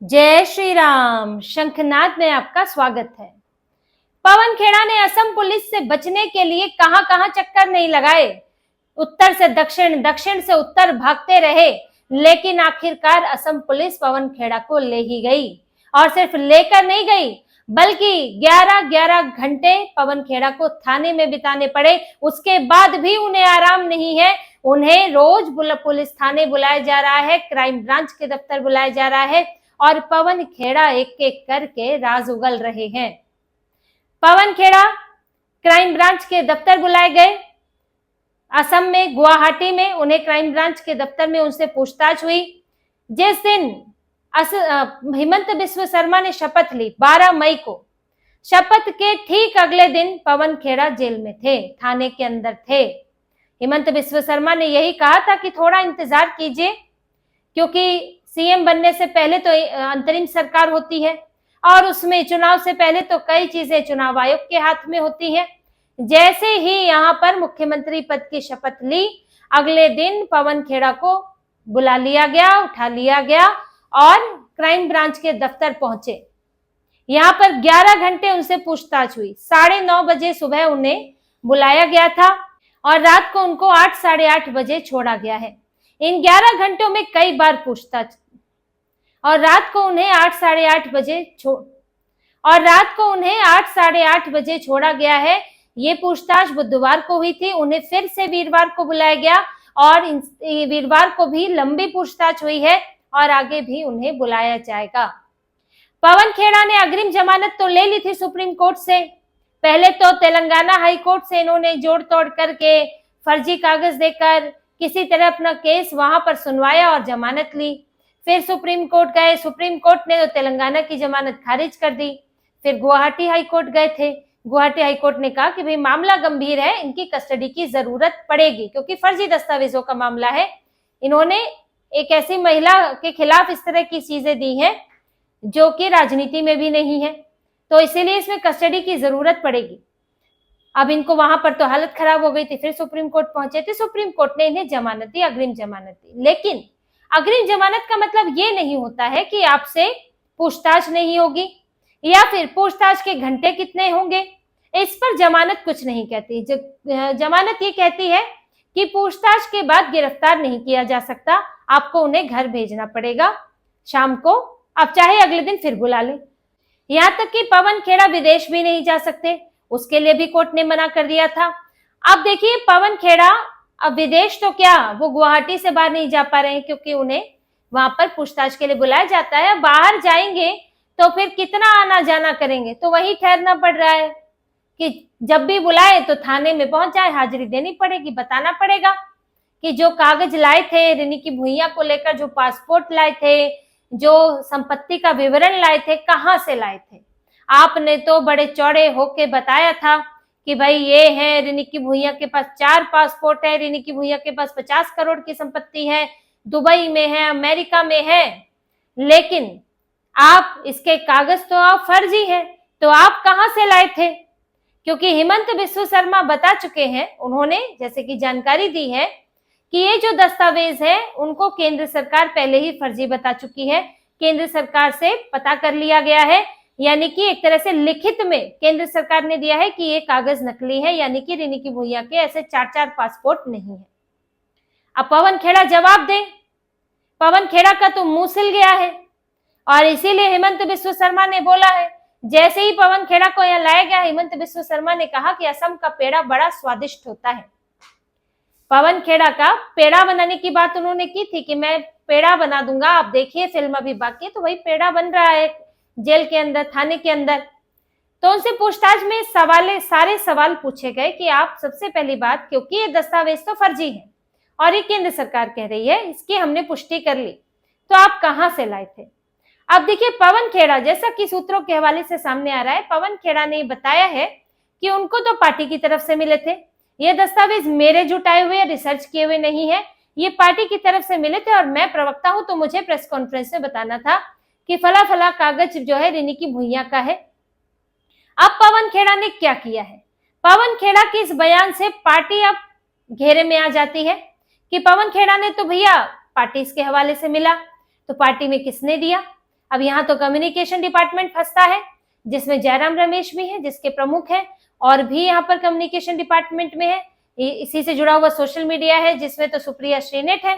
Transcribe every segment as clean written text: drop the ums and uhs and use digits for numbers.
जय श्री राम। शंखनाद में आपका स्वागत है। पवन खेड़ा ने असम पुलिस से बचने के लिए कहां कहां चक्कर नहीं लगाए, उत्तर से दक्षिण, दक्षिण से उत्तर भागते रहे, लेकिन आखिरकार असम पुलिस पवन खेड़ा को ले ही गई। और सिर्फ लेकर नहीं गई, बल्कि 11-11 घंटे पवन खेड़ा को थाने में बिताने पड़े। उसके बाद भी उन्हें आराम नहीं है। उन्हें रोज पुलिस थाने बुलाया जा रहा है, क्राइम ब्रांच के दफ्तर बुलाया जा रहा है और पवन खेड़ा एक एक करके राज उगल रहे हैं। पवन खेड़ा क्राइम ब्रांच के दफ्तर बुलाए गए। असम में गुवाहाटी में उन्हें क्राइम ब्रांच के दफ्तर में उनसे पूछताछ हुई। जिस दिन हेमंत बिस्व शर्मा ने शपथ ली 12 मई को, शपथ के ठीक अगले दिन पवन खेड़ा जेल में थे, थाने के अंदर थे। हेमंत बिस्व शर्मा ने यही कहा था कि थोड़ा इंतजार कीजिए, क्योंकि सीएम बनने से पहले तो अंतरिम सरकार होती है और उसमें चुनाव से पहले तो कई चीजें चुनाव आयोग के हाथ में होती हैं। जैसे ही यहाँ पर मुख्यमंत्री पद की शपथ ली, अगले दिन पवन खेड़ा को बुला लिया गया, उठा लिया गया और क्राइम ब्रांच के दफ्तर पहुंचे। यहाँ पर 11 घंटे उनसे पूछताछ हुई। 9:30 बजे सुबह उन्हें बुलाया गया था और रात को उनको 8, साढ़े 8 बजे छोड़ा गया है। इन 11 घंटों में कई बार पूछताछ और रात को उन्हें 8, साढ़े 8 बजे छोड़ा गया है। ये पूछताछ बुधवार को हुई थी। उन्हें फिर से वीरवार को बुलाया गया और वीरवार को भी लंबी पूछताछ हुई है और आगे भी उन्हें बुलाया जाएगा। पवन खेड़ा ने अग्रिम जमानत तो ले ली थी सुप्रीम कोर्ट से। पहले तो तेलंगाना हाई कोर्ट से इन्होंने जोड़ तोड़ करके फर्जी कागज देकर किसी तरह अपना केस वहां पर सुनवाया और जमानत ली। फिर सुप्रीम कोर्ट गए। सुप्रीम कोर्ट ने तो तेलंगाना की जमानत खारिज कर दी। फिर गुवाहाटी हाई कोर्ट गए थे। गुवाहाटी हाई कोर्ट ने कहा कि भाई मामला गंभीर है, इनकी कस्टडी की जरूरत पड़ेगी, क्योंकि फर्जी दस्तावेजों का मामला है। इन्होंने एक ऐसी महिला के खिलाफ इस तरह की चीजें दी हैं जो कि राजनीति में भी नहीं है, तो इसीलिए इसमें कस्टडी की जरूरत पड़ेगी। अब इनको वहां पर तो हालत खराब हो गई थी। फिर सुप्रीम कोर्ट पहुंचे थे। सुप्रीम कोर्ट ने इन्हें जमानत दी, अग्रिम जमानत दी। लेकिन अग्रिम जमानत का मतलब ये नहीं होता है कि आपसे पूछताछ नहीं होगी या फिर पूछताछ के घंटे कितने होंगे। इस पर जमानत कुछ नहीं कहती। जमानत ये कहती है कि पूछताछ के बाद गिरफ्तार नहीं किया जा सकता, आपको उन्हें घर भेजना पड़ेगा शाम को, आप चाहे अगले दिन फिर बुला लें। यहाँ तक कि पवन खेड़ा विदेश भी नहीं जा सकते, उसके लिए भी कोर्ट ने मना कर दिया था। अब देखिए, पवन खेड़ा अब विदेश तो क्या, वो गुवाहाटी से बाहर नहीं जा पा रहे हैं, क्योंकि उन्हें वहां पर पूछताछ के लिए बुलाया जाता है। बाहर जाएंगे तो फिर कितना आना जाना करेंगे, तो वही ठहरना पड़ रहा है कि जब भी बुलाए तो थाने में पहुंच जाए, हाजिरी देनी पड़ेगी, बताना पड़ेगा कि जो कागज लाए थे रिनी की भुइयां को लेकर, जो पासपोर्ट लाए थे, जो संपत्ति का विवरण लाए थे, कहाँ से लाए थे। आपने तो बड़े चौड़े होके बताया था कि भाई ये है, रिनी की भुइयां के पास 4 पासपोर्ट है, रिनी की भुइयां के पास 50 करोड़ की संपत्ति है, दुबई में है, अमेरिका में है, लेकिन आप इसके कागज तो आप फर्जी है, तो आप कहां से लाए थे। क्योंकि हेमंत बिस्व शर्मा बता चुके हैं, उन्होंने जैसे कि जानकारी दी है कि ये जो दस्तावेज है उनको केंद्र सरकार पहले ही फर्जी बता चुकी है। केंद्र सरकार से पता कर लिया गया है, यानी कि एक तरह से लिखित में केंद्र सरकार ने दिया है कि ये कागज नकली है, यानी कि रिनी की भुइयां के ऐसे 4-4 पासपोर्ट नहीं है। अब पवन खेड़ा जवाब दे। पवन खेड़ा का तो मुंह सिल गया है और इसीलिए हेमंत बिस्व शर्मा ने बोला है। जैसे ही पवन खेड़ा को यहाँ लाया गया, हेमंत बिस्व शर्मा ने कहा कि असम का पेड़ा बड़ा स्वादिष्ट होता है। पवन खेड़ा का पेड़ा बनाने की बात उन्होंने की थी कि मैं पेड़ा बना दूंगा, आप देखिए फिल्म अभी बाकी है, तो वही पेड़ा बन रहा है जेल के अंदर, थाने के अंदर। तो उनसे पूछताछ में सारे सवाल पूछे गए कि आप, सबसे पहली बात, क्योंकि ये दस्तावेज तो फर्जी है और ये केंद्र सरकार कह रही है, इसकी हमने पुष्टि कर ली, तो आप कहां से लाए थे। अब देखिए, पवन खेड़ा, जैसा कि सूत्रों के हवाले से सामने आ रहा है, पवन खेड़ा ने बताया है कि उनको तो पार्टी की तरफ से मिले थे। ये दस्तावेज मेरे जुटाए हुए, रिसर्च किए हुए नहीं है, ये पार्टी की तरफ से मिले थे और मैं प्रवक्ता हूं, तो मुझे प्रेस कॉन्फ्रेंस में बताना था कि फला फला कागज जो है रिनी की भुइयां का है। अब पवन खेड़ा ने क्या किया है। पवन खेड़ा के इस बयान से पार्टी अब घेरे में आ जाती है कि पवन खेड़ा ने तो भैया पार्टी इसके हवाले से मिला, तो पार्टी में किसने दिया। अब यहाँ तो कम्युनिकेशन डिपार्टमेंट फंसता है, जिसमें जयराम रमेश भी है, जिसके प्रमुख है, और भी यहाँ पर कम्युनिकेशन डिपार्टमेंट में है, इसी से जुड़ा हुआ सोशल मीडिया है, जिसमें तो सुप्रिया श्रीनेट है।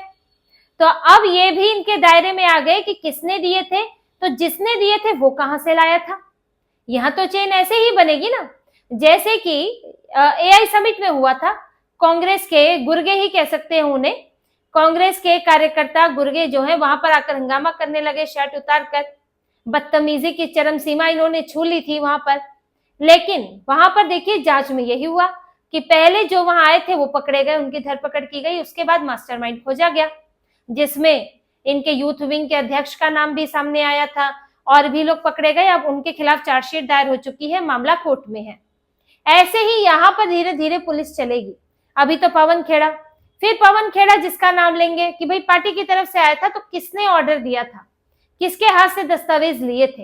तो अब ये भी इनके दायरे में आ गए कि किसने दिए थे, तो जिसने दिए थे वो कहां से लाया था। यहाँ तो चेन ऐसे ही बनेगी ना, जैसे कि एआई समिट में हुआ था। कांग्रेस के गुर्गे ही कह सकते हैं उन्हें, कांग्रेस के कार्यकर्ता गुर्गे जो है वहां पर आकर हंगामा करने लगे, शर्ट उतारकर बदतमीजी की चरम सीमा इन्होंने छू ली थी वहां पर। लेकिन वहां पर देखिए जांच में यही हुआ कि पहले जो वहां आए थे वो पकड़े गए, उनकी धरपकड़ की गई, उसके बाद मास्टरमाइंड खोजा गया, जिसमें इनके यूथ विंग के अध्यक्ष का नाम भी सामने आया था, और भी लोग पकड़े गए। अब उनके खिलाफ चार्जशीट दायर हो चुकी है, मामला कोर्ट में है। ऐसे ही यहाँ पर धीरे धीरे पुलिस चलेगी। अभी तो पवन खेड़ा, फिर पवन खेड़ा जिसका नाम लेंगे कि भाई पार्टी की तरफ से आया था, तो किसने ऑर्डर दिया था, किसके हाथ से दस्तावेज लिए थे,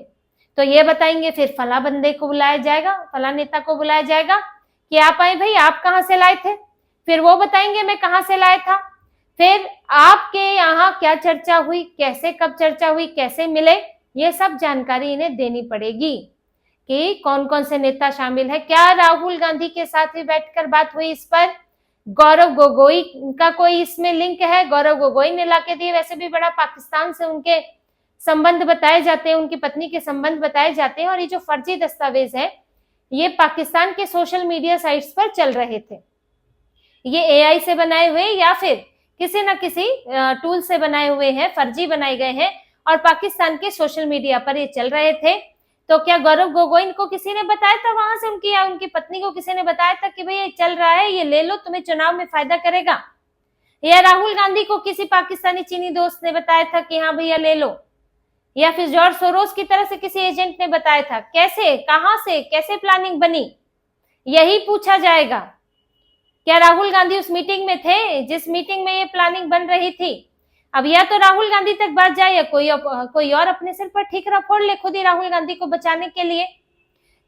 तो ये बताएंगे। फिर फला बंदे को बुलाया जाएगा, फला नेता को बुलाया जाएगा कि आप आए भाई, आप कहाँ से लाए थे, फिर वो बताएंगे मैं कहाँ से लाया था। फिर आपके यहाँ क्या चर्चा हुई, कैसे कब चर्चा हुई, कैसे मिले, ये सब जानकारी इन्हें देनी पड़ेगी कि कौन कौन से नेता शामिल है। क्या राहुल गांधी के साथ भी बैठकर बात हुई इस पर, गौरव गोगोई का कोई इसमें लिंक है, गौरव गोगोई ने लाके दिए। वैसे भी बड़ा पाकिस्तान से उनके संबंध बताए जाते हैं, उनकी पत्नी के संबंध बताए जाते हैं, और ये जो फर्जी दस्तावेज है ये पाकिस्तान के सोशल मीडिया साइट्स पर चल रहे थे। ये एआई से बनाए हुए या फिर किसी न किसी टूल से बनाए हुए हैं, फर्जी बनाए गए हैं, और पाकिस्तान के सोशल मीडिया पर ये चल रहे थे। तो क्या गौरव गोगोई को किसी ने बताया था वहां से, उनकी या उनकी पत्नी को किसी ने बताया था कि भाई ये चल रहा है, ये ले लो, तुम्हें चुनाव में फायदा करेगा? या राहुल गांधी को किसी पाकिस्तानी चीनी दोस्त ने बताया था कि हाँ भैया ले लो? या फिर जॉर्ज सोरोस की तरह से किसी एजेंट ने बताया था? कैसे, कहां से, कैसे प्लानिंग बनी, यही पूछा जाएगा। क्या राहुल गांधी उस मीटिंग में थे जिस मीटिंग में ये प्लानिंग बन रही थी? अब या तो राहुल गांधी तक बात जाए, या कोई और अपने सिर पर ठीकरा फोड़ ले खुद ही राहुल गांधी को बचाने के लिए,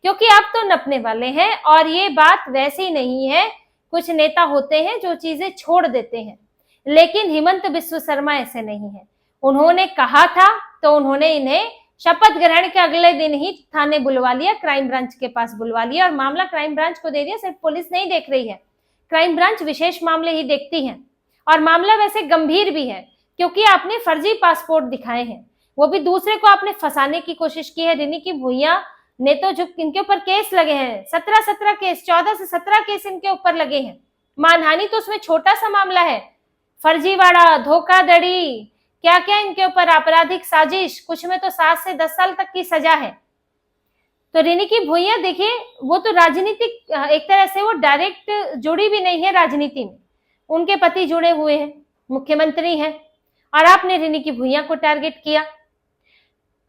क्योंकि अब तो नपने वाले हैं। और ये बात वैसी नहीं है, कुछ नेता होते हैं जो चीजें छोड़ देते हैं, लेकिन हिमंत बिस्व शर्मा ऐसे नहीं है। उन्होंने कहा था तो उन्होंने इन्हें शपथ ग्रहण के अगले दिन ही थाने बुलवा लिया, क्राइम ब्रांच के पास बुलवा लिया, और मामला क्राइम ब्रांच को दे दिया। सिर्फ पुलिस नहीं देख रही है, क्राइम ब्रांच विशेष मामले ही देखती है, और मामला वैसे गंभीर भी है, क्योंकि आपने फर्जी पासपोर्ट दिखाए हैं, वो भी दूसरे को आपने फंसाने की कोशिश की है। रिनी की भुइयां ने तो जो इनके ऊपर केस लगे हैं, 17 केस, 14 से 17 केस इनके ऊपर लगे हैं। मानहानि तो उसमें छोटा सा मामला है, फर्जीवाड़ा, धोखाधड़ी, क्या क्या इनके ऊपर, आपराधिक साजिश, कुछ में तो 7 से 10 साल तक की सजा है। तो रिनी की भुइयां देखिए, वो तो राजनीतिक एक तरह से वो डायरेक्ट जुड़ी भी नहीं है राजनीति में, उनके पति जुड़े हुए हैं, मुख्यमंत्री हैं, और आपने रिनी की भुइयां को टारगेट किया।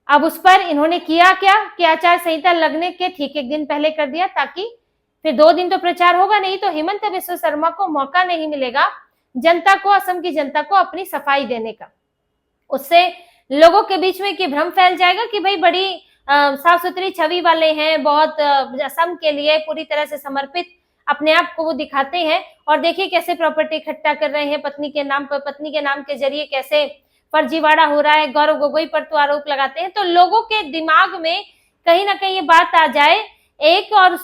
अब उस पर इन्होंने किया क्या कि आचार संहिता लगने के ठीक एक दिन पहले कर दिया, ताकि फिर 2 दिन तो प्रचार होगा नहीं, तो हिमंत बिस्व शर्मा को मौका नहीं मिलेगा जनता को, असम की जनता को अपनी सफाई देने का। उससे लोगों के बीच में कि भ्रम फैल जाएगा कि भाई बड़ी साफ सुथरी छवि वाले हैं, बहुत असम के लिए पूरी तरह से समर्पित अपने आप को वो दिखाते हैं, और देखिए कैसे प्रॉपर्टी इकट्ठा कर रहे हैं पत्नी के नाम पर, पत्नी के नाम के जरिए कैसे फर्जीवाड़ा हो रहा है, गौरव गोगोई पर तो आरोप लगाते हैं। तो लोगों के दिमाग में कहीं ना कहीं ये बात आ जाए एक, और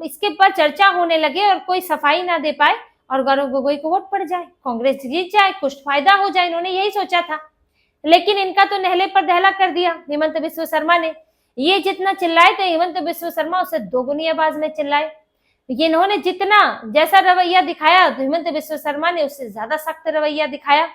इसके पर चर्चा होने लगे, और कोई सफाई ना दे पाए, और गौरव गोगोई को वोट पड़ जाए, कांग्रेस जीत जाए, कुछ फायदा हो जाए। इन्होंने यही सोचा था, लेकिन इनका तो नहले पर दहला कर दिया हिमंत बिस्व शर्मा ने। ये जितना चिल्लाए तो हिमंत बिस्व शर्मा उससे दोगुनी आवाज में चिल्लाए। इन्होंने जितना जैसा रवैया दिखाया, तो हिमंत बिस्व शर्मा ने उससे ज्यादा सख्त रवैया दिखाया,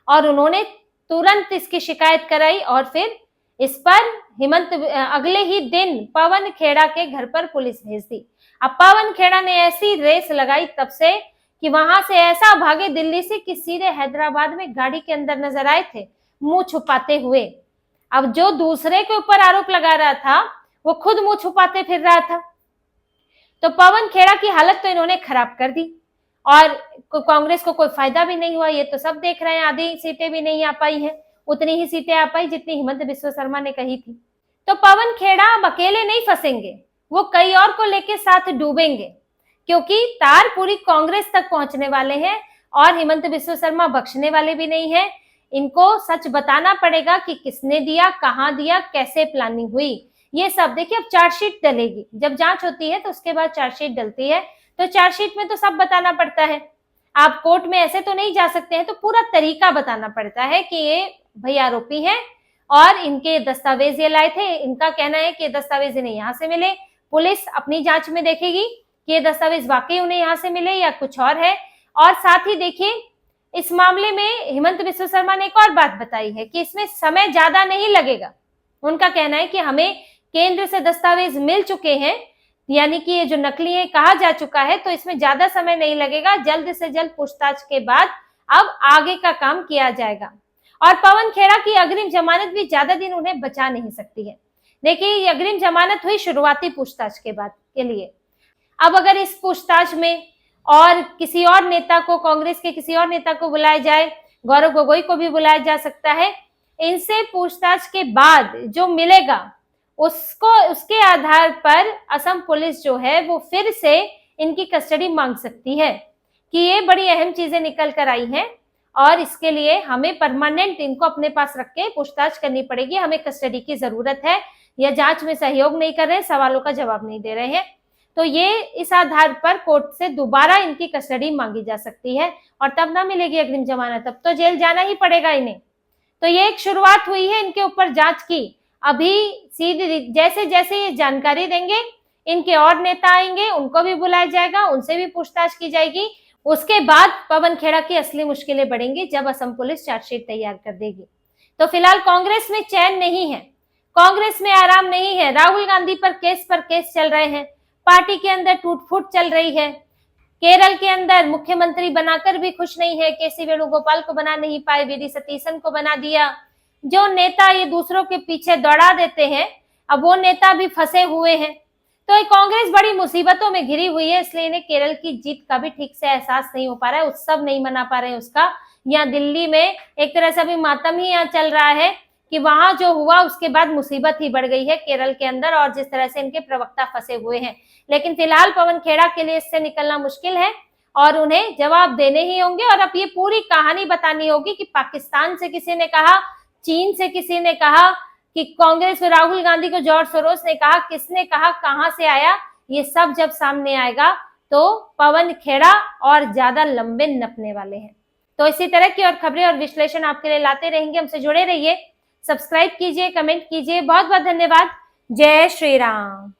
और उन्होंने तुरंत इसकी शिकायत कराई, और फिर इस पर हिमंत अगले ही दिन पवन खेड़ा के घर पर पुलिस भेज दी। अब पवन खेड़ा ने ऐसी रेस लगाई तब से कि वहां से ऐसा भागे दिल्ली से कि सीधे हैदराबाद में गाड़ी के अंदर नजर आए थे, मुंह छुपाते हुए। अब जो दूसरे के ऊपर आरोप लगा रहा था वो खुद मुंह छुपाते फिर रहा था। तो पवन खेड़ा की हालत तो इन्होंने खराब कर दी, और कांग्रेस को कोई फायदा भी नहीं हुआ। ये तो सब देख रहे हैं, आधी सीटें भी नहीं आ पाई हैं, उतनी ही सीटें आ पाई जितनी हिमंत बिस्व शर्मा ने कही थी। तो पवन खेड़ा अब अकेले नहीं फंसेंगे, वो कई और को लेके साथ डूबेंगे, क्योंकि तार पूरी कांग्रेस तक पहुंचने वाले हैं, और हिमंत बिस्व शर्मा बख्शने वाले भी नहीं है। इनको सच बताना पड़ेगा कि किसने दिया, कहाँ दिया, कैसे प्लानिंग हुई, ये सब। देखिए अब चार्जशीट डलेगी, जब जांच होती है तो उसके बाद चार्जशीट डलती है, तो चार्जशीट में तो सब बताना पड़ता है। आप कोर्ट में ऐसे तो नहीं जा सकते हैं, तो पूरा तरीका बताना पड़ता है कि ये भाई आरोपी हैं और इनके दस्तावेज ये लाए थे, इनका कहना है कि दस्तावेज इन्हें यहाँ से मिले। पुलिस अपनी जांच में देखेगी कि ये दस्तावेज वाकई उन्हें यहाँ से मिले या कुछ और है। और साथ ही देखिए इस मामले में हेमंत बिस्वा शर्मा ने एक और बात बताई है कि इसमें समय ज्यादा नहीं लगेगा। उनका कहना है कि हमें केंद्र से दस्तावेज मिल चुके हैं, यानी कि ये जो नकली है कहा जा चुका है, तो इसमें ज्यादा समय नहीं लगेगा, जल्द से जल्द पूछताछ के बाद अब आगे का काम किया जाएगा। और पवन खेड़ा की अग्रिम जमानत भी ज्यादा दिन उन्हें बचा नहीं सकती है। देखिए ये अग्रिम जमानत हुई शुरुआती पूछताछ के बाद के लिए। अब अगर इस पूछताछ में और किसी और नेता को, कांग्रेस के किसी और नेता को बुलाया जाए, गौरव गोगोई को भी बुलाया जा सकता है, इनसे पूछताछ के बाद जो मिलेगा उसके आधार पर असम पुलिस जो है वो फिर से इनकी कस्टडी मांग सकती है कि ये बड़ी अहम चीजें निकल कर आई हैं और इसके लिए हमें परमानेंट इनको अपने पास रख के पूछताछ करनी पड़ेगी, हमें कस्टडी की जरूरत है, या जांच में सहयोग नहीं कर रहे, सवालों का जवाब नहीं दे रहे हैं, तो ये इस आधार पर कोर्ट से दोबारा इनकी कस्टडी मांगी जा सकती है और तब ना मिलेगी अग्रिम जमानत, तब तो जेल जाना ही पड़ेगा इन्हें। तो ये एक शुरुआत हुई है इनके ऊपर जांच की। अभी सीधी जैसे जैसे ये जानकारी देंगे, इनके और नेता आएंगे, उनको भी बुलाया जाएगा, उनसे भी पूछताछ की जाएगी। उसके बाद पवन खेड़ा की असली मुश्किलें बढ़ेंगी जब असम पुलिस चार्जशीट तैयार कर देगी। तो फिलहाल कांग्रेस में चैन नहीं है, कांग्रेस में आराम नहीं है। राहुल गांधी पर केस चल रहे हैं, पार्टी के अंदर टूट-फूट चल रही है। केरल के अंदर मुख्यमंत्री बनाकर भी खुश नहीं है, केसी वेणुगोपाल को बना नहीं पाए, वी डी सतीशन को बना दिया। जो नेता ये दूसरों के पीछे दौड़ा देते हैं, अब वो नेता भी फंसे हुए हैं। तो ये कांग्रेस बड़ी मुसीबतों में घिरी हुई है, इसलिए इन्हें केरल की जीत का भी ठीक से एहसास नहीं हो पा रहा है, उत्सव नहीं मना पा रहे हैं उसका। यहाँ दिल्ली में एक तरह से अभी मातम ही यहाँ चल रहा है कि वहां जो हुआ उसके बाद मुसीबत ही बढ़ गई है केरल के अंदर, और जिस तरह से इनके प्रवक्ता फंसे हुए हैं। लेकिन फिलहाल पवन खेड़ा के लिए इससे निकलना मुश्किल है और उन्हें जवाब देने ही होंगे। और अब ये पूरी कहानी बतानी होगी कि पाकिस्तान से किसी ने कहा, चीन से किसी ने कहा, कि कांग्रेस में राहुल गांधी को जॉर्ज सोरोस ने कहा, किसने कहा, कहां से आया, ये सब जब सामने आएगा तो पवन खेड़ा और ज्यादा लंबे नपने वाले हैं। तो इसी तरह की और खबरें और विश्लेषण आपके लिए लाते रहेंगे, हमसे जुड़े रहिए, सब्सक्राइब कीजिए, कमेंट कीजिए। बहुत बहुत धन्यवाद। जय श्री राम।